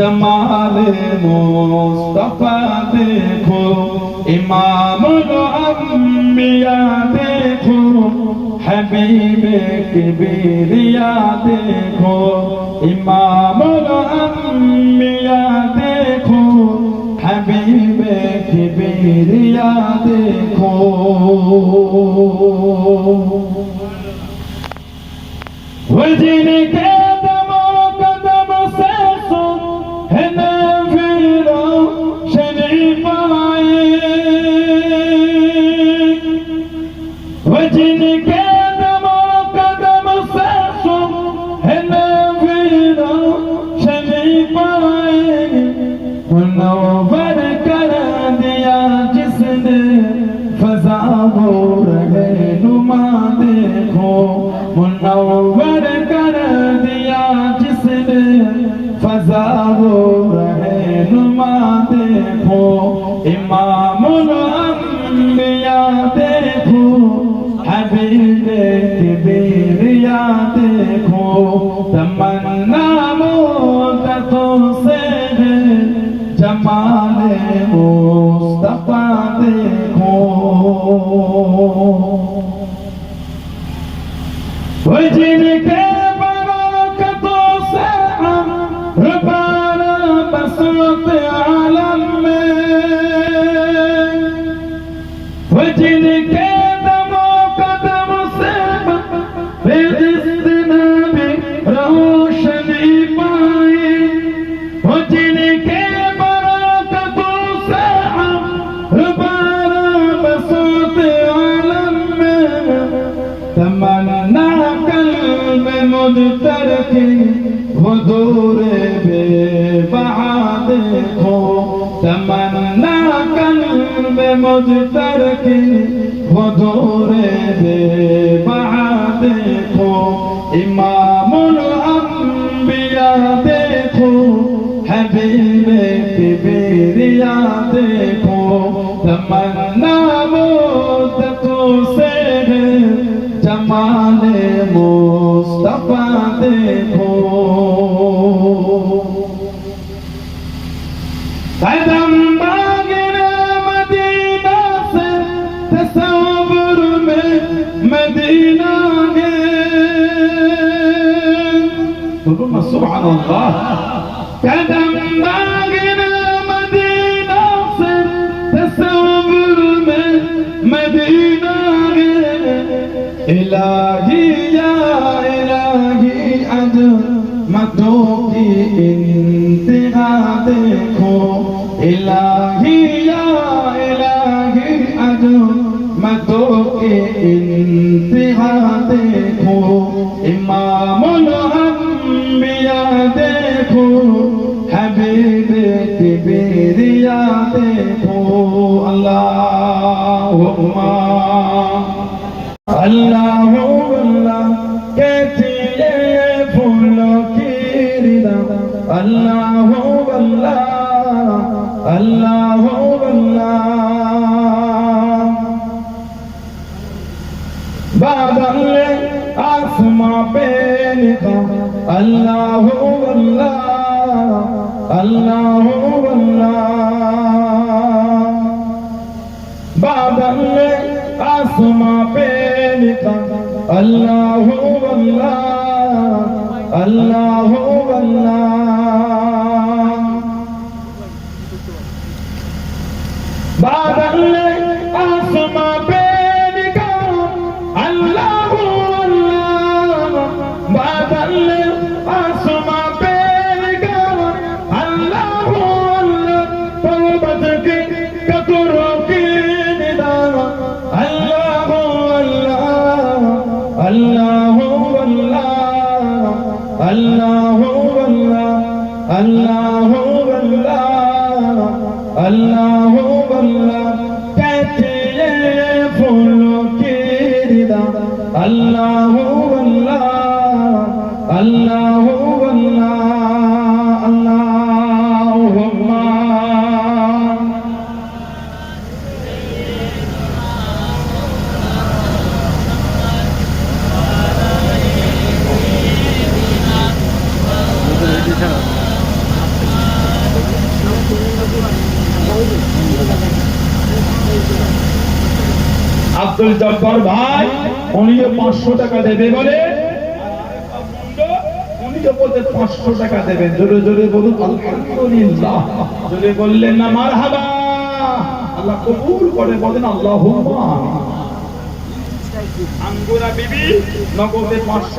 जमाल मुस्तफा देखो इमामुल अंबिया देखो हबीब किबरिया देखो इमामुल अंबिया देखो हबीब किबरिया देखो वो जिनके जिनके दमो कदम से है नबीरो शरीफ आए मुनव्वर कर दिया जिसने फजा हो रहे नुमा देखो मुनव्वर कर दिया जिसने फजा हो रहे नुमा देखो इमामुल अंबिया देखो हबीब किबरिया देखो तमन्ना मुद्दतों से है जमाल मुस्तफा देखो वो जिनके बरकतों से हम रुबाना बसरत आलम में वो जिनके रोशनी पाए वो जिनके बरकतों से हम रुबाना बसत आलम में तमन्ना कल्ब मुजतर की हुजूर बेबहा देखो तमन्ना कल्ब मुजतर की हुजूर बेबहा देखो इमामुल अंबिया देखो हबीब किबरिया देखो तमन्ना मुद्दतों से है जमाल मुस्तफा देखो कदम बागिरे मदीना से तसव्वुर में मदीना सुभान अल्लाह कदम बागिरे मदीना इलाही या इलाही अज़मतों के इंतहा देखो, इमामुल अंबिया देखो, हबीब किबरिया देखो। अल्लाहुम्मा अल्लाहुम्मा कहती है फूलों की रिदा, अल्लाहुम्मा अल्लाहुम्मा। बादल ने आसमां पे लिखा, अल्लाहुम्मा अल्लाहुम्मा। बादल ने आसमां पे लिखा, अल्लाहुम्मा अल्लाहुम्मा। बादल ने आसमां पे लिखा, अल्लाहुम्मा। बादल ने आसमां पे लिखा, अल्लाहुम्मा। पर्वत की कतरों की निदा, अल्लाहुम्मा अल्लाहुम्मा अल्लाहुम्मा अल्लाहुम्मा अल्लाहुम्मा। कहते हैं फूलों की रिदा, अल्लाहुम्मा अल्लाहुम्मा अल्लाहुम्मा। আব্দুল জব্বার ভাই উনিও 500 টাকা দেবে বলে, উনিও বলতে 500 টাকা দেবেন। জোরে জোরে বলুন আলহামদুলিল্লাহ। জোরে বললেন না মারহাবা, আল্লাহ কবুল করে বলেন আল্লাহুম্মা আমিন। আঙ্গুরা বিবি নগদে 500